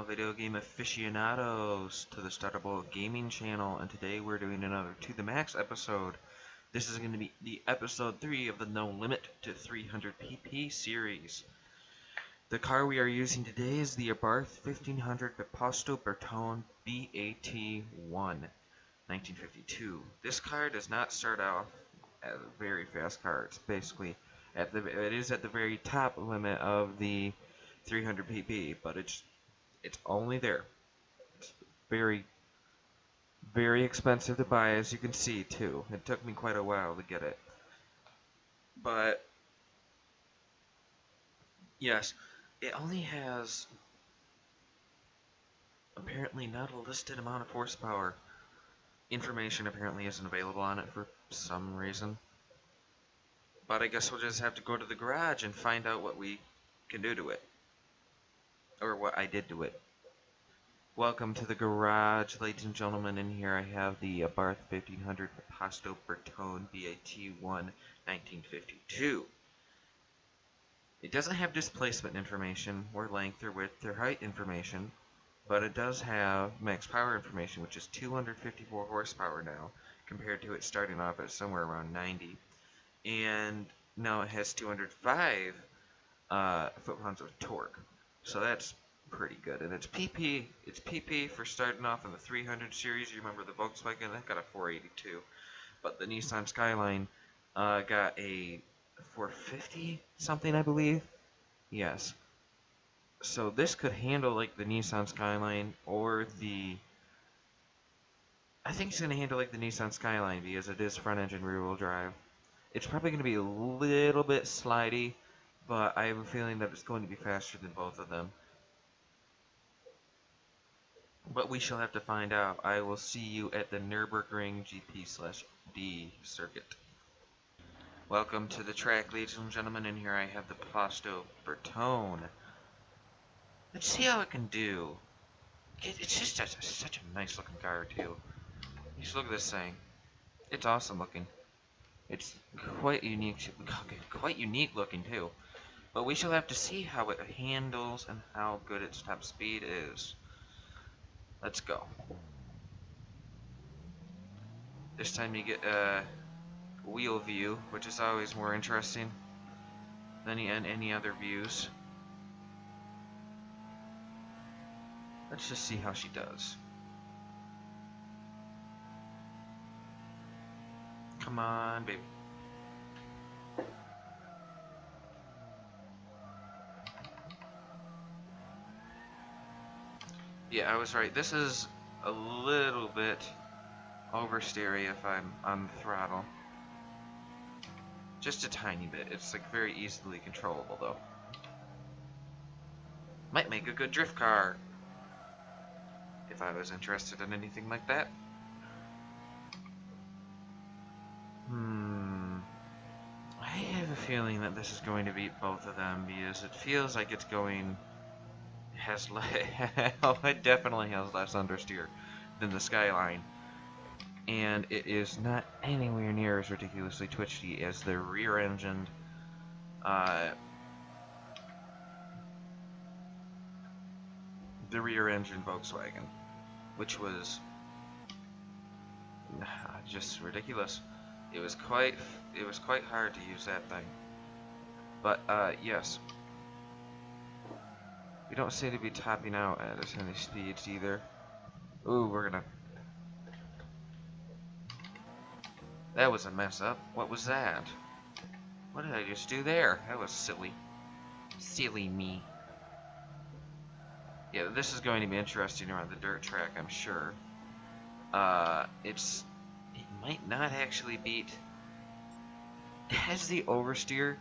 video game aficionados to the StutterBullet gaming channel, and today we're doing another To The Max episode. This is going to be the episode 3 of the No Limit to 300 PP series. The car we are using today is the Abarth 1500 Biposto Bertone BAT1 1952. This car does not start off as a very fast car. It's basically it is at the very top limit of the 300 pp, but it's only there. It's very expensive to buy, as you can see too. It took me quite a while to get it, but yes, it only has apparently not a listed amount of horsepower. Information apparently isn't available on it for some reason, but I guess we'll just have to go to the garage and find out what we can do to it, or what I did to it. Welcome to the garage, ladies and gentlemen. In here I have the Abarth 1500 Biposto Bertone BAT1 1952. It doesn't have displacement information, or length, or width, or height information, but it does have max power information, which is 254 horsepower now, compared to it starting off at somewhere around 90. And now it has 205 foot-pounds of torque. So that's pretty good. And it's PP for starting off in the 300 series. You remember the Volkswagen? That got a 482. But the Nissan Skyline got a 450 something, I believe. Yes. So this could handle like the Nissan Skyline, or I think it's going to handle like the Nissan Skyline because it is front engine rear wheel drive. It's probably going to be a little bit slidey, but I have a feeling that it's going to be faster than both of them. But we shall have to find out. I will see you at the Nürburgring GP/D circuit. Welcome to the track, ladies and gentlemen. In here I have the Biposto Bertone. Let's see how it can do. It's just such a nice looking car too. Just look at this thing. It's awesome looking. It's quite unique looking too. But we shall have to see how it handles and how good its top speed is. Let's go. This time you get a wheel view, which is always more interesting than any other views. Let's just see how she does. Come on, baby. Yeah, I was right. This is a little bit oversteery if I'm on the throttle. Just a tiny bit. It's like very easily controllable though. Might make a good drift car if I was interested in anything like that. I have a feeling that this is going to beat both of them because it feels like it's going... it definitely has less understeer than the Skyline, and it is not anywhere near as ridiculously twitchy as the rear-engined Volkswagen, which was just ridiculous. It was quite hard to use that thing. But yes. We don't seem to be topping out at as many speeds either. Ooh, we're gonna... That was a mess up. What was that? What did I just do there? That was silly. Silly me. Yeah, this is going to be interesting around the dirt track, I'm sure. It might not actually beat... It has the oversteer.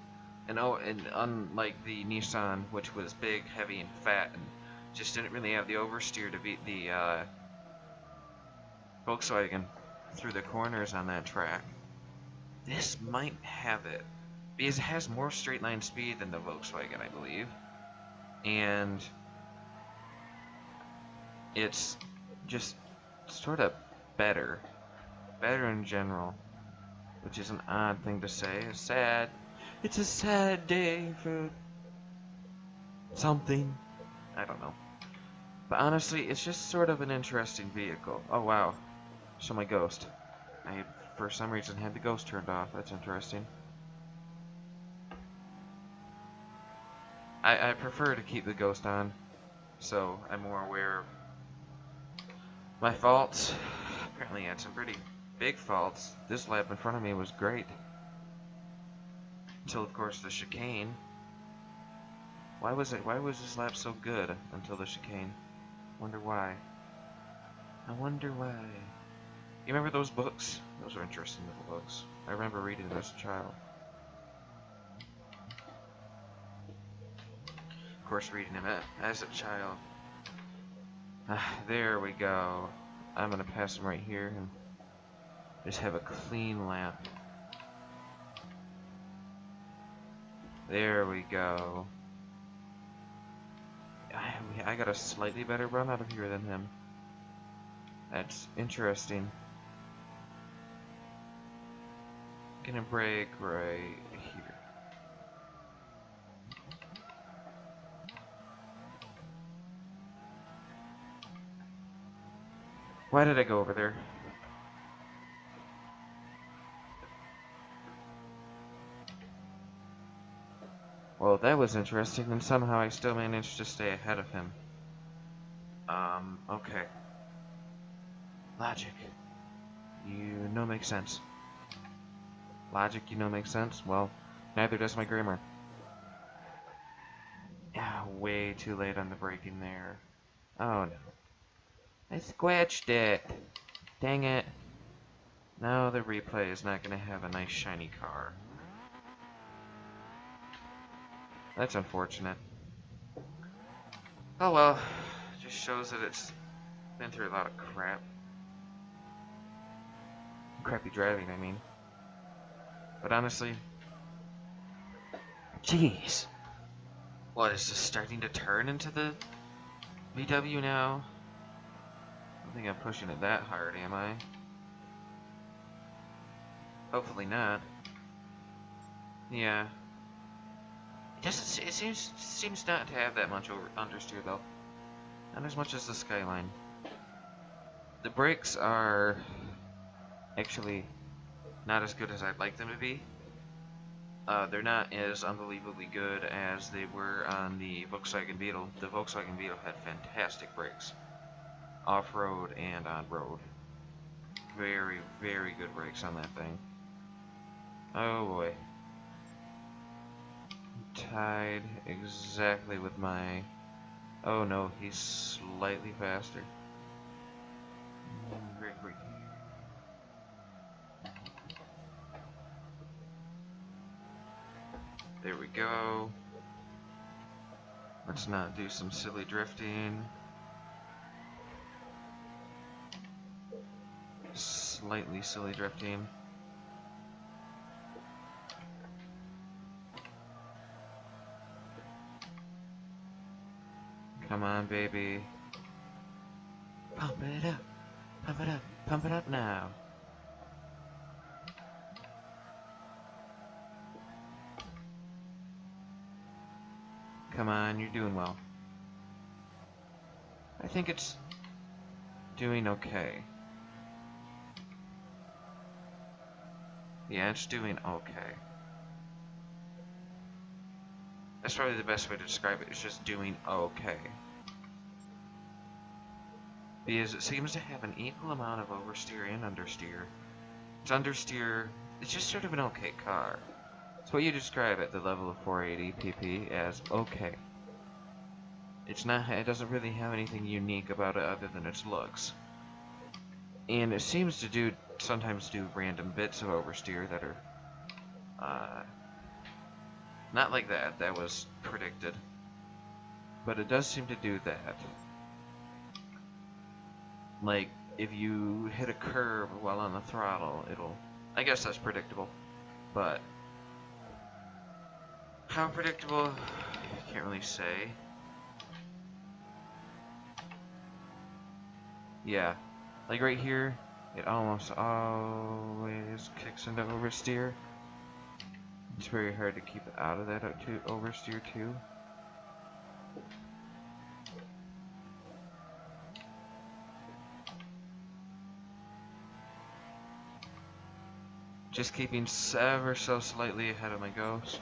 And unlike the Nissan, which was big, heavy, and fat, and just didn't really have the oversteer to beat the Volkswagen through the corners on that track, this might have it, because it has more straight line speed than the Volkswagen, I believe, and it's just sort of better in general, which is an odd thing to say. It's sad. It's a sad day for something. I don't know. But honestly, it's just sort of an interesting vehicle. Oh wow, show my ghost. I, for some reason, had the ghost turned off. That's interesting. I prefer to keep the ghost on, so I'm more aware of my faults. Apparently I had some pretty big faults. This lap in front of me was great. Until, of course, the chicane. Why was this lap so good until the chicane? Wonder why. I wonder why. You remember those books? Those are interesting little books. I remember reading them as a child. Of course, reading them as a child. There we go. I'm gonna pass them right here and just have a clean lap. There we go. I got a slightly better run out of here than him. That's interesting. Gonna brake right here. Why did I go over there? Well, that was interesting, and somehow I still managed to stay ahead of him. Okay. Logic. You know makes sense. Logic, you know makes sense? Well, neither does my grammar. Yeah, way too late on the braking there. Oh no. I squelched it. Dang it. Now the replay is not going to have a nice shiny car. That's unfortunate. Oh well. Just shows that it's been through a lot of crap. Crappy driving, I mean. But honestly... Jeez. What, is this starting to turn into the VW now? I don't think I'm pushing it that hard, am I? Hopefully not. Yeah. It seems not to have that much understeer though. Not as much as the Skyline. The brakes are actually not as good as I'd like them to be. They're not as unbelievably good as they were on the Volkswagen Beetle. The Volkswagen Beetle had fantastic brakes. Off-road and on-road. Very, very good brakes on that thing. Oh boy. Tied exactly with my... Oh no, he's slightly faster. Great. There we go. Let's not do some silly drifting. Slightly silly drifting. Come on, baby. Pump it up. Pump it up. Pump it up now. Come on, you're doing well. I think it's doing okay. Yeah, it's doing okay. That's probably the best way to describe it. It's just doing okay. Because it seems to have an equal amount of oversteer and understeer. Its understeer, it's just sort of an okay car. It's what you describe at the level of 480 pp as okay. It's not. It doesn't really have anything unique about it other than its looks. And it seems to sometimes do random bits of oversteer that are not like that. That was predicted. But it does seem to do that. Like, if you hit a curb while on the throttle, it'll... I guess that's predictable. But... how predictable? I can't really say. Yeah. Like right here, it almost always kicks into oversteer. It's very hard to keep it out of that oversteer too. Just keeping ever so slightly ahead of my ghost.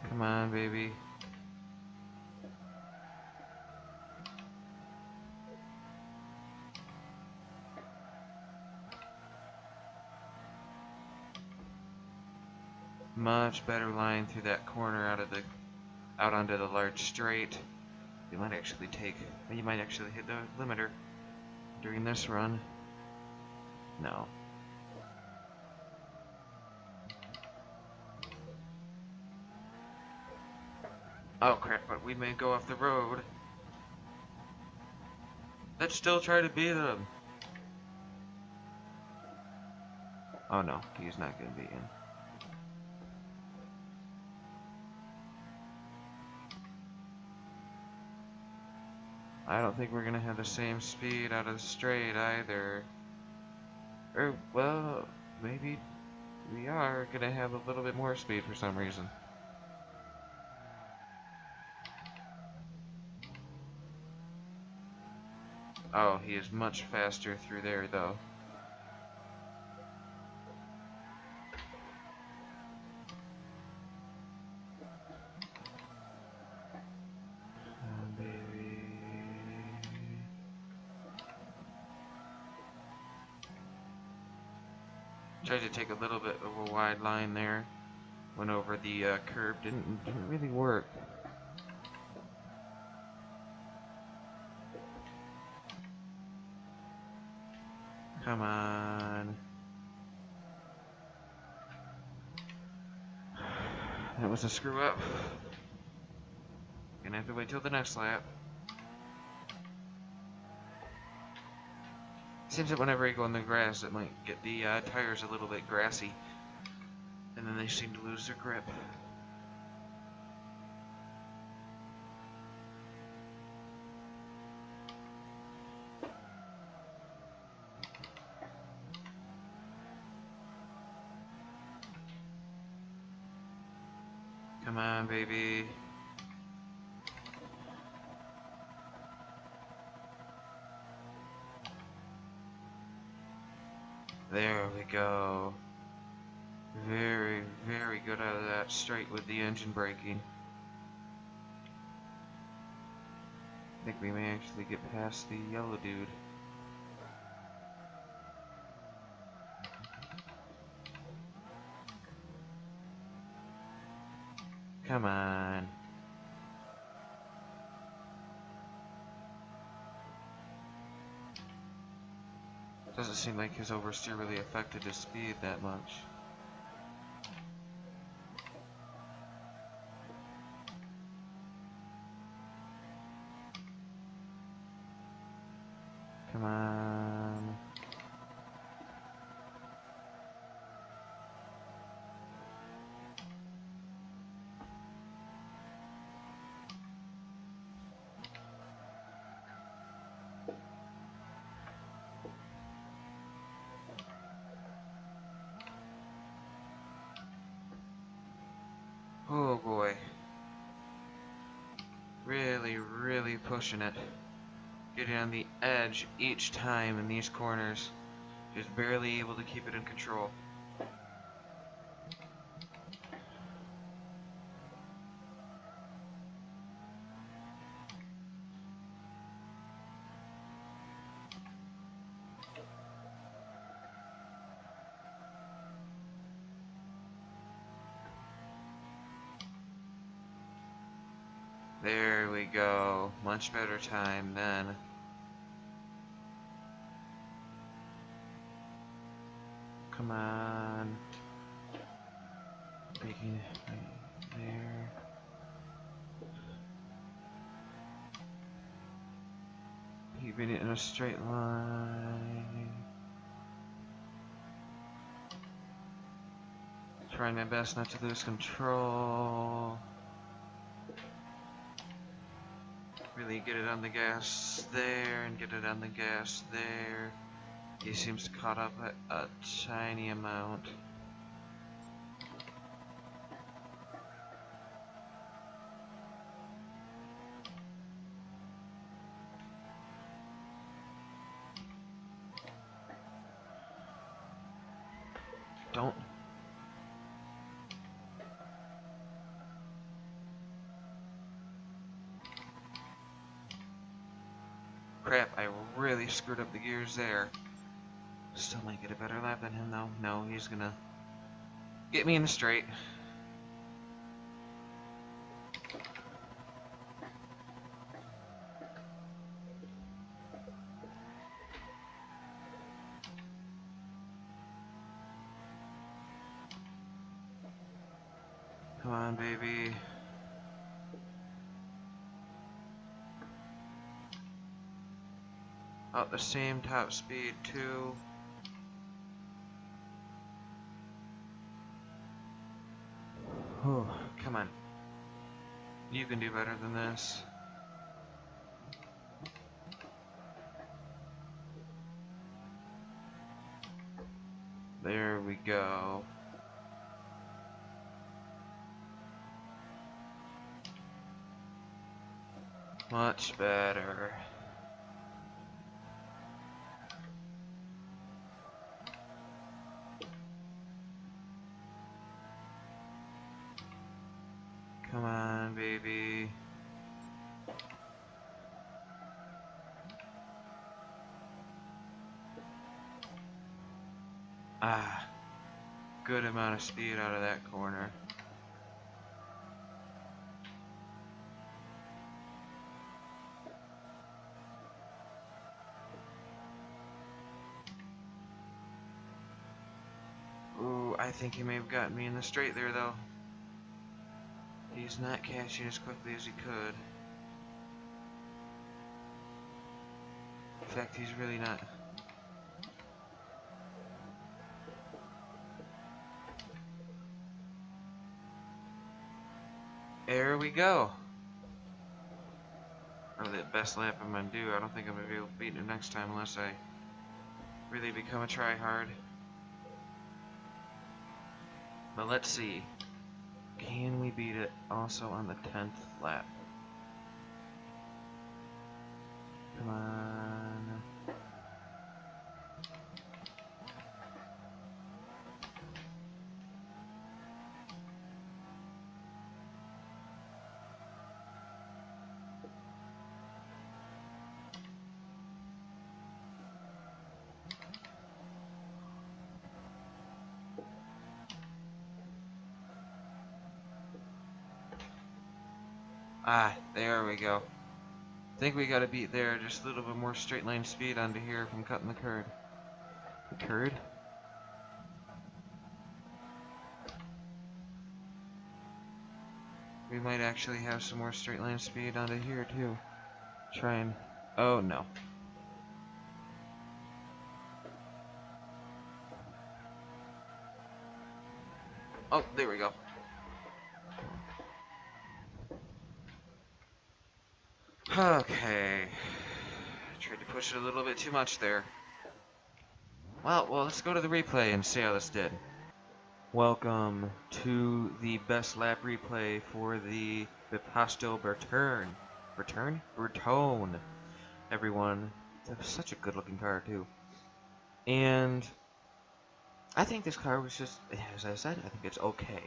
Come on, baby. Much better line through that corner out onto the large straight. You might actually hit the limiter during this run. No. Oh crap, but we may go off the road. Let's still try to beat him. Oh no, he's not gonna be in. I don't think we're gonna have the same speed out of the straight either. Or, well, maybe we are gonna have a little bit more speed for some reason. Oh, he is much faster through there though. Tried to take a little bit of a wide line there. Went over the curb. Didn't really work. Come on. That was a screw up. Gonna have to wait till the next lap. Seems that whenever I go in the grass, it might get the tires a little bit grassy, and then they seem to lose their grip. Come on, baby. There we go. Very, very good out of that straight with the engine braking. I think we may actually get past the yellow dude. Come on. Doesn't seem like his oversteer really affected his speed that much. Come on. Oh boy. Really, really pushing it. Getting on the edge each time in these corners. Just barely able to keep it in control. There we go. Much better time then. Come on. Making it right there. Keeping it in a straight line. Trying my best not to lose control. Really get it on the gas there and get it on the gas there. He seems to caught up at a tiny amount. Don't. Crap, I really screwed up the gears there. Still might get a better lap than him though. No, he's gonna get me in the straight. Come on, baby. Out the same top speed too. Oh, come on. You can do better than this. There we go. Much better. Come on, baby. Ah, good amount of speed out of that corner. Ooh, I think he may have gotten me in the straight there though. He's not catching as quickly as he could. In fact, he's really not. There we go. Probably the best lap I'm gonna do. I don't think I'm gonna be able to beat it next time unless I really become a tryhard. But let's see. Can we beat it also on the 10th lap? Come on. Ah, there we go. I think we gotta beat there, just a little bit more straight line speed onto here from cutting the curd. The curd? We might actually have some more straight line speed onto here too. Try and... oh no. Oh, there we go. Okay. Tried to push it a little bit too much there. Well, let's go to the replay and see how this did. Welcome to the best lap replay for the Biposto Bertone, everyone. It's such a good looking car too. And I think this car was just, as I said, I think it's okay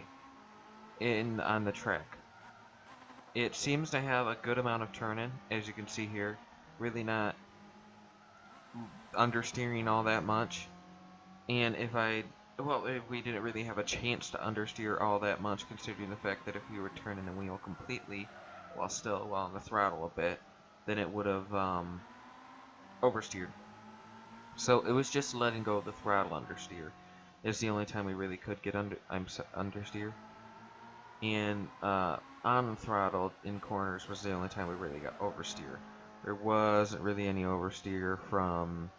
on the track. It seems to have a good amount of turning, as you can see here. Really not understeering all that much. And we didn't really have a chance to understeer all that much, considering the fact that if we were turning the wheel completely while on the throttle a bit, then it would have oversteered. So it was just letting go of the throttle understeer. It's the only time we really could get understeer. And on throttle in corners was the only time we really got oversteer. There wasn't really any oversteer from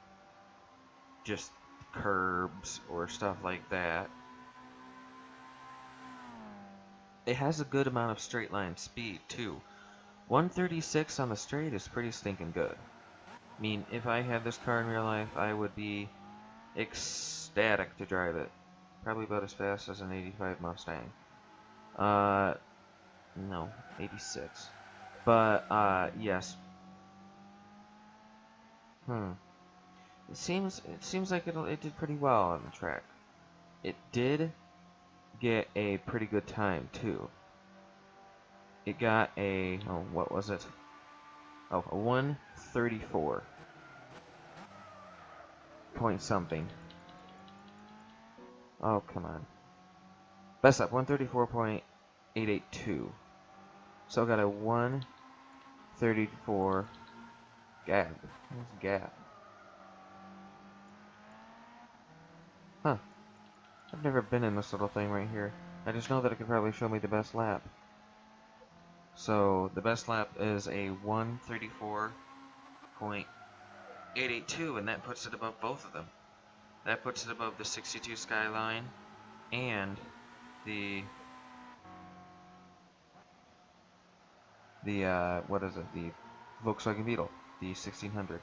just curbs or stuff like that. It has a good amount of straight line speed too. 136 on the straight is pretty stinking good. I mean, if I had this car in real life, I would be ecstatic to drive it. Probably about as fast as an 85 Mustang. No, 86. But, yes. It seems like it did pretty well on the track. it did get a pretty good time too. It got a, oh, what was it? Oh, a 134 point something. Oh, come on. Best lap, 134.882. So I got a 134 gap. What's gap? Huh. I've never been in this little thing right here. I just know that it could probably show me the best lap. So the best lap is a 134.882, and that puts it above both of them. That puts it above the 62 Skyline and the what is it? The Volkswagen Beetle, the 1600.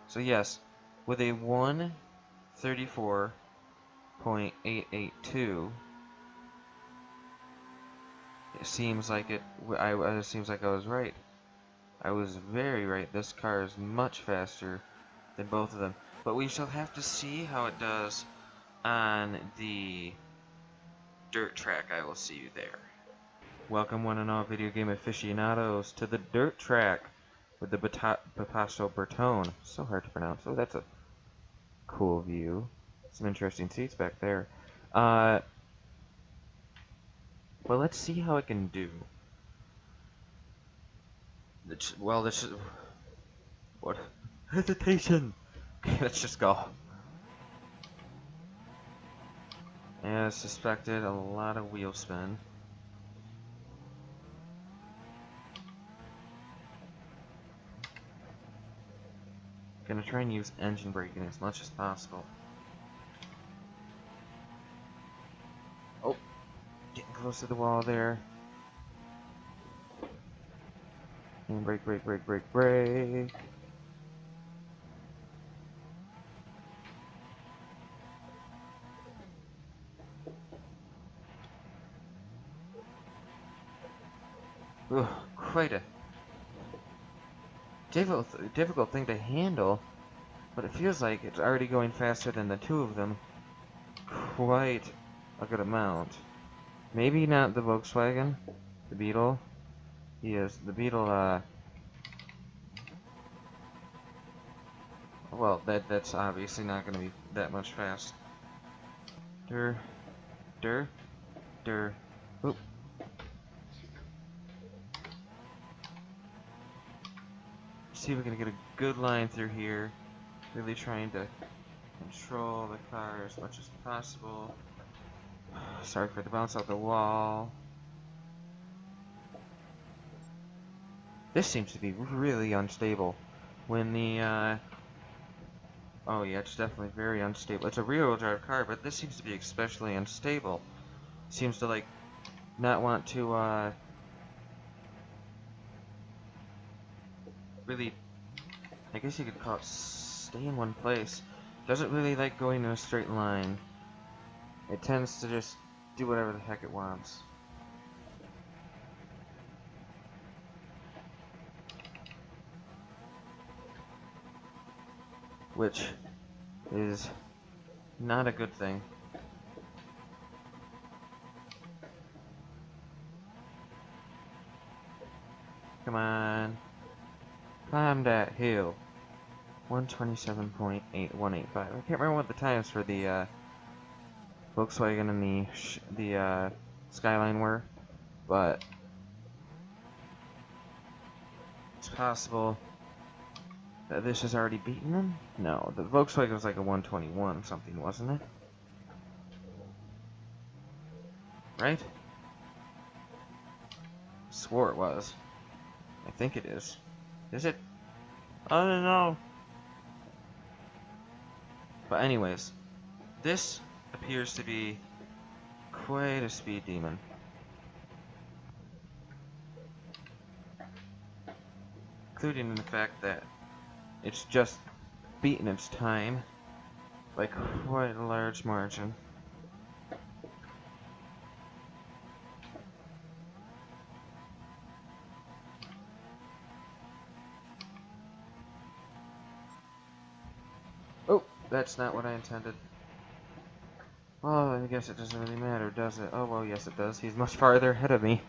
So yes, with a 134.882, it seems like it seems like I was right. I was very right. This car is much faster than both of them. But we shall have to see how it does on the dirt track. I will see you there. Welcome one and all video game aficionados to the dirt track with the Biposto Bertone. So hard to pronounce. Oh, that's a cool view. Some interesting seats back there. Well, let's see how it can do. Well, this is... What? Hesitation! Okay, let's just go. As suspected, a lot of wheel spin. Gonna try and use engine braking as much as possible. Oh, getting close to the wall there. And brake, brake, brake, brake, brake. Ugh, quite a difficult thing to handle, but it feels like it's already going faster than the two of them. Quite a good amount. Maybe not the Volkswagen, the Beetle. The Beetle, well, that's obviously not going to be that much fast. Oop. See if we can get a good line through here. Really trying to control the car as much as possible. Sorry for the bounce off the wall. This seems to be really unstable. When the, oh yeah, it's definitely very unstable. It's a rear-wheel drive car, but this seems to be especially unstable. Seems to, like, not want to, really, I guess you could call it stay in one place. Doesn't really like going in a straight line. It tends to just do whatever the heck it wants. Which is not a good thing. Come on. Climb that hill. 127.8185. I can't remember what the times for the Volkswagen and the Skyline were, but it's possible that this has already beaten them? No, the Volkswagen was like a 121 something, wasn't it? Right? Swore it was. I think it is. Is it? I don't know. But anyways, this appears to be quite a speed demon. Including the fact that it's just beaten its time by quite a large margin. Oh, that's not what I intended. Oh, I guess it doesn't really matter, does it? Oh, well, yes it does. He's much farther ahead of me.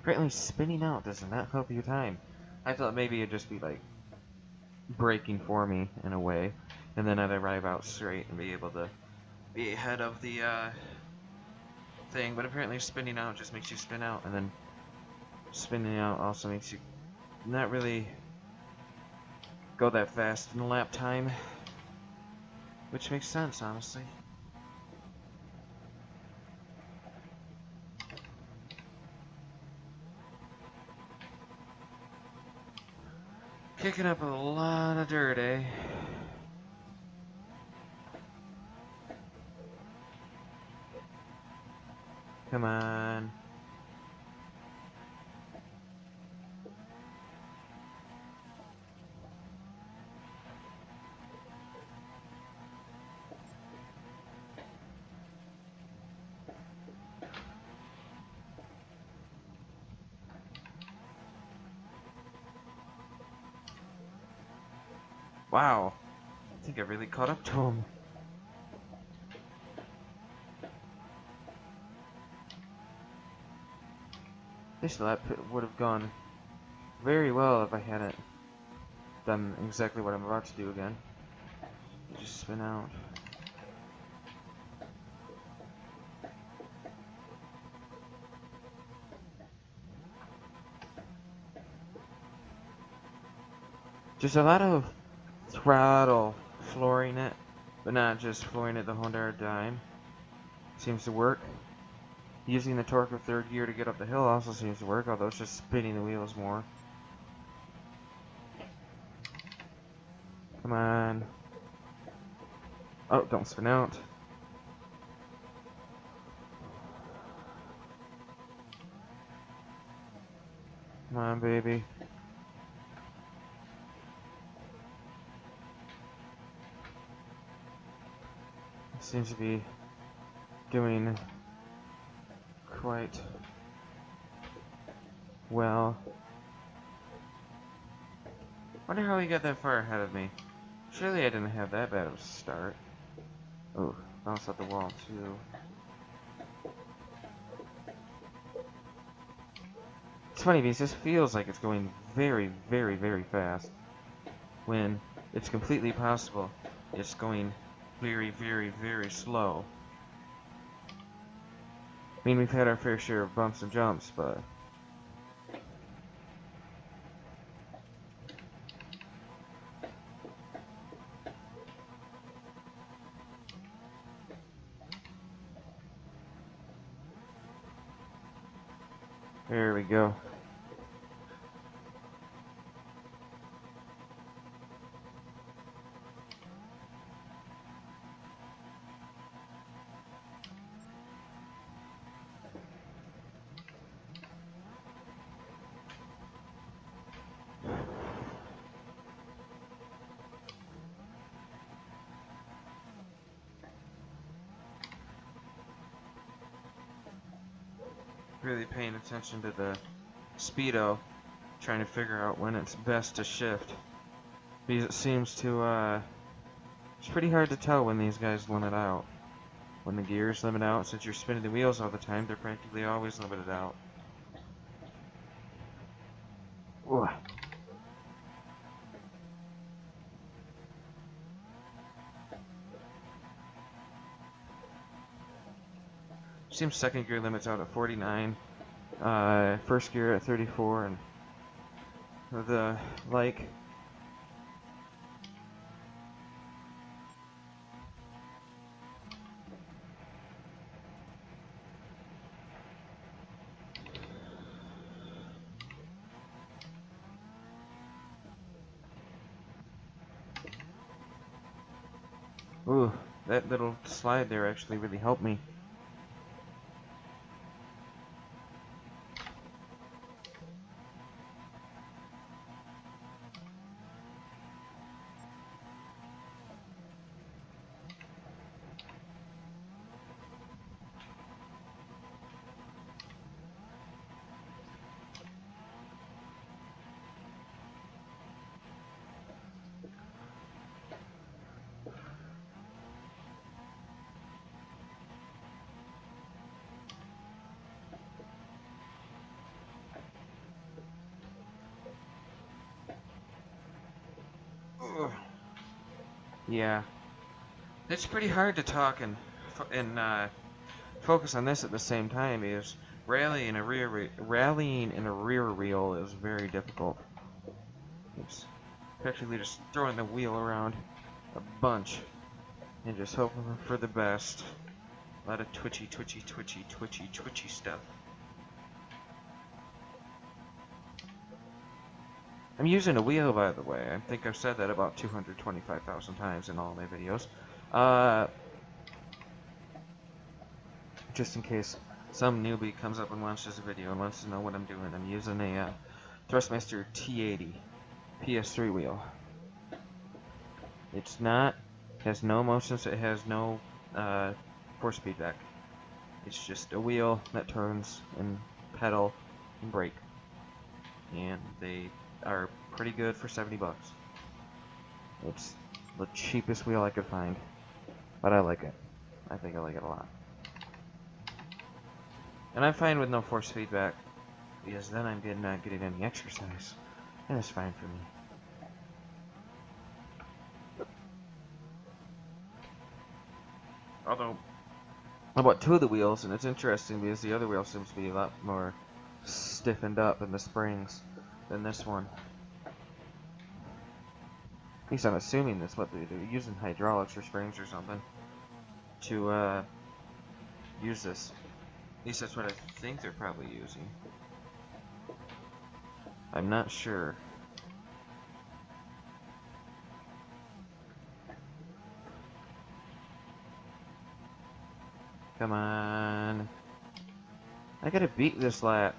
Apparently spinning out does not help you time. I thought maybe it'd just be, like, braking for me, in a way. And then I'd arrive out straight and be able to be ahead of the, thing. But apparently spinning out just makes you spin out. And then spinning out also makes you not really go that fast in the lap time. Which makes sense, honestly. Kicking up a lot of dirt, eh? Come on. Wow. I think I really caught up to him. This lap would have gone very well if I hadn't done exactly what I'm about to do again. Just spin out. Just a lot of throttle flooring it, but not just flooring it the whole entire time. Seems to work. Using the torque of third gear to get up the hill also seems to work, although it's just spinning the wheels more. Come on. Oh, don't spin out. Come on, baby. Seems to be doing quite well. Wonder how he got that far ahead of me. Surely I didn't have that bad of a start. Oh, bounce off the wall too. It's funny because this feels like it's going very, very, very fast, when it's completely possible it's going very, very, very slow. I mean, we've had our fair share of bumps and jumps, but there we go. Really paying attention to the speedo, trying to figure out when it's best to shift, because it seems to it's pretty hard to tell when these guys limit out. When the gears limit out, since you're spinning the wheels all the time, they're practically always limited out. Ooh. Seems second gear limits out at 49, first gear at 34, and the like. Ooh, that little slide there actually really helped me. Yeah. It's pretty hard to talk and focus on this at the same time because rallying in a rear wheel is very difficult. It's effectively just throwing the wheel around a bunch and just hoping for the best. A lot of twitchy stuff. I'm using a wheel, by the way. I think I've said that about 225,000 times in all my videos. Just in case some newbie comes up and watches the video and wants to know what I'm doing, I'm using a Thrustmaster T80 PS3 wheel. It's not, has no motion, it has no force feedback. It's just a wheel that turns and pedal and brake. And they are pretty good for 70 bucks. It's the cheapest wheel I could find, but I like it. I think I like it a lot. And I'm fine with no force feedback, because then I'm not getting any exercise. And it's fine for me. Although, I bought two of the wheels, and it's interesting because the other wheel seems to be a lot more stiffened up in the springs than this one. At least I'm assuming that's what they do, using hydraulics or springs or something to use this. At least that's what I think they're probably using. I'm not sure. Come on. I gotta beat this lap.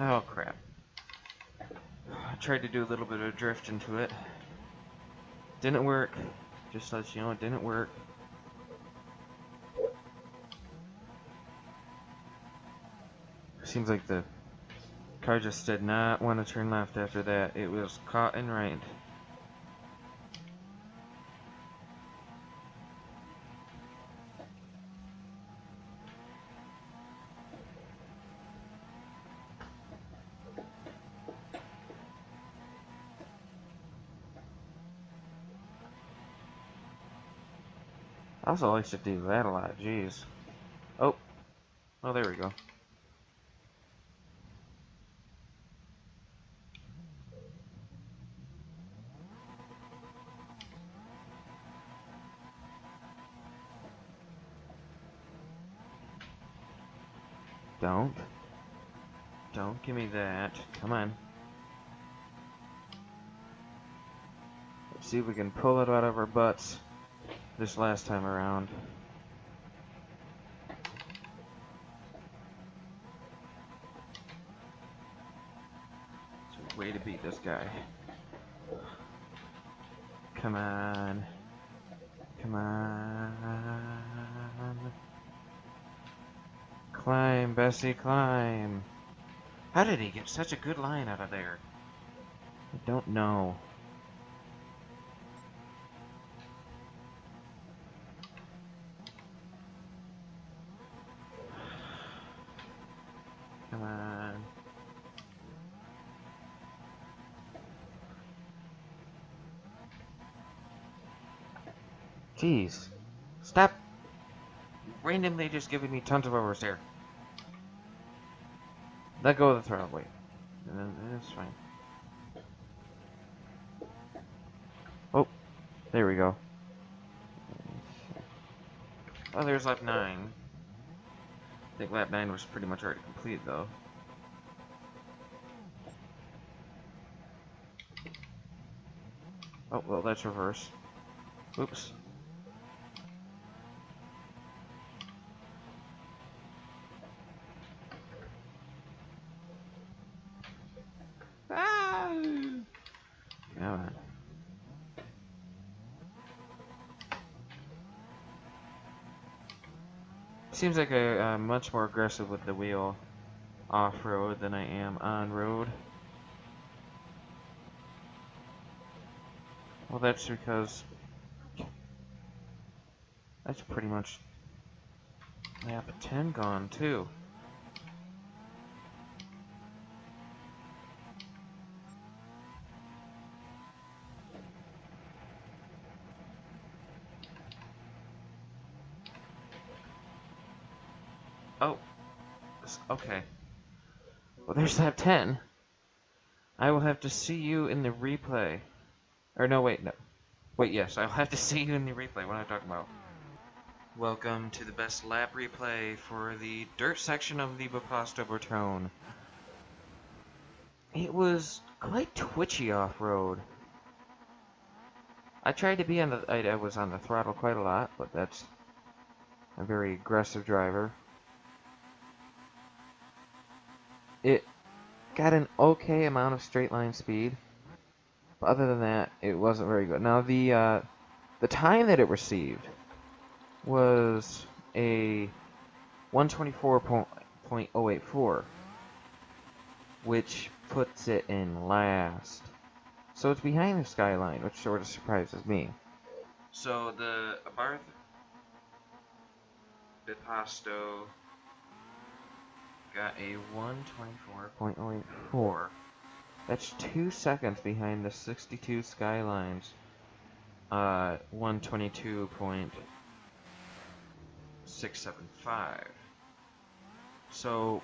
Oh crap. I tried to do a little bit of drift into it. Didn't work. Just to let you know, it didn't work. Seems like the car just did not want to turn left after that. It was caught and right. Also, I should do that a lot. Jeez. Oh. Oh, there we go. Don't give me that. Come on. Let's see if we can pull it out of our butts this last time around. It's a way to beat this guy. Come on. Come on. Climb, Bessie, climb. How did he get such a good line out of there? I don't know. Come on. Jeez. Stop randomly just giving me tons of oversteer. Let go of the throttle, wait. It's fine. Oh, there we go. Oh, there's lap 9. I think lap 9 was pretty much already complete, though. Oh, well, that's reverse. Oops. Seems like I'm much more aggressive with the wheel off-road than I am on-road. Well, that's because that's pretty much lap 10 gone, too. Oh, okay. Well, there's lap 10. I will have to see you in the replay. Or no, wait, no. Wait, yes, I'll have to see you in the replay. What am I talking about? Welcome to the best lap replay for the dirt section of the Biposto Bertone. It was quite twitchy off-road. I tried to be on the... I was on the throttle quite a lot, but that's a very aggressive driver. It got an okay amount of straight line speed, but other than that, it wasn't very good. Now, the time that it received was a 124.084, which puts it in last. So it's behind the Skyline, which sort of surprises me. So the Abarth Biposto got a 124.084. That's 2 seconds behind the 62 Skyline's 122.675. So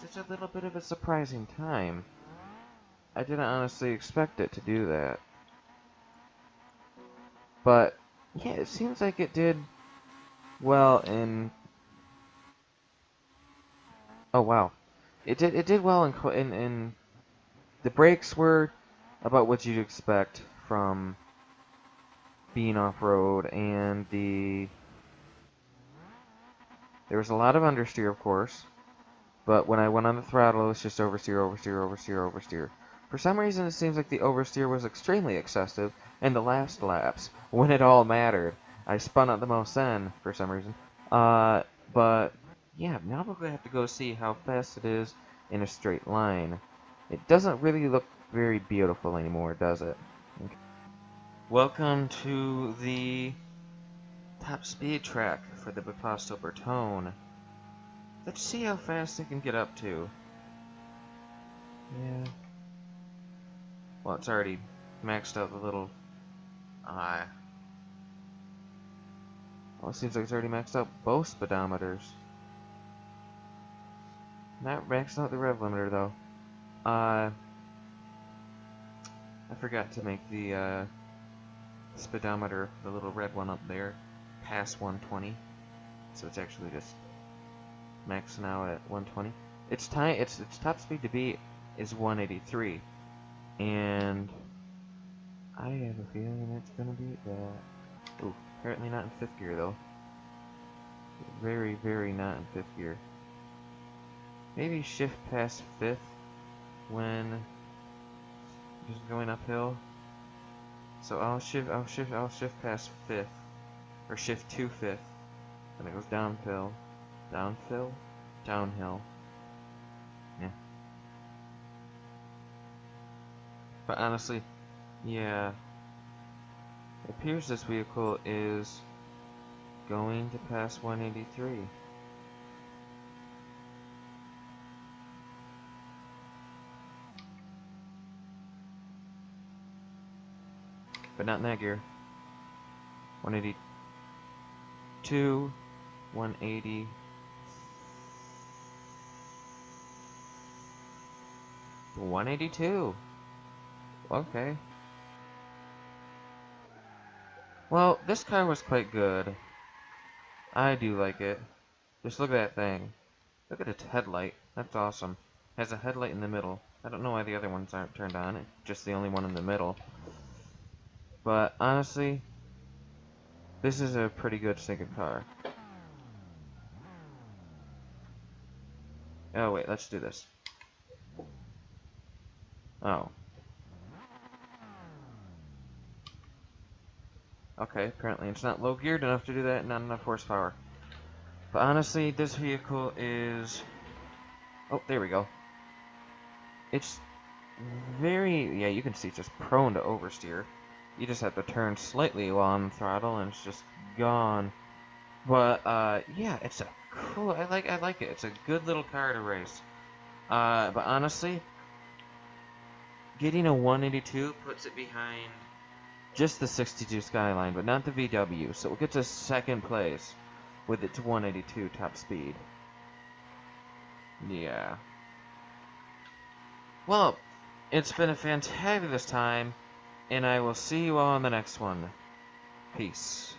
it's a little bit of a surprising time. I didn't honestly expect it to do that. But yeah, it seems like it did well in... Oh wow. It did well in the brakes were about what you'd expect from being off-road, and there was a lot of understeer, of course, but when I went on the throttle, it was just oversteer, oversteer, oversteer, oversteer. For some reason, it seems like the oversteer was extremely excessive in the last laps, when it all mattered. I spun out the most then, for some reason. But, yeah, now we're going to have to go see how fast it is in a straight line. It doesn't really look very beautiful anymore, does it? Okay. Welcome to the top speed track for the Biposto Bertone. Let's see how fast it can get up to. Yeah. Well, it's already maxed out the little... well, it seems like it's already maxed out both speedometers. Not maxed out the rev limiter, though. I forgot to make the speedometer, the little red one up there, past 120. So it's actually just maxing out at 120. Its top speed to beat is 183, and I have a feeling it's gonna beat that. Ooh, apparently not in 5th gear though. Very, very not in 5th gear. Maybe shift past 5th when just going uphill. So I'll shift past 5th, or shift to 5th, and it goes downhill, downhill. Yeah. But honestly, yeah, it appears this vehicle is going to pass 183. But not in that gear. 182, 180. $182. Okay. Well, this car was quite good. I do like it. Just look at that thing. Look at its headlight. That's awesome. It has a headlight in the middle. I don't know why the other ones aren't turned on. It's just the only one in the middle. But honestly, this is a pretty good sinking car. Oh wait, let's do this. Oh. Okay, apparently it's not low geared enough to do that, not enough horsepower. But honestly, this vehicle is... Oh, there we go. It's very... Yeah, you can see it's just prone to oversteer. You just have to turn slightly while on throttle and it's just gone. But, yeah, it's a cool... I like it. It's a good little car to race. But honestly, getting a 182 puts it behind just the 62 Skyline, but not the VW. So it gets a second place with its 182 top speed. Yeah. Well, it's been a fantabulous time, and I will see you all on the next one. Peace.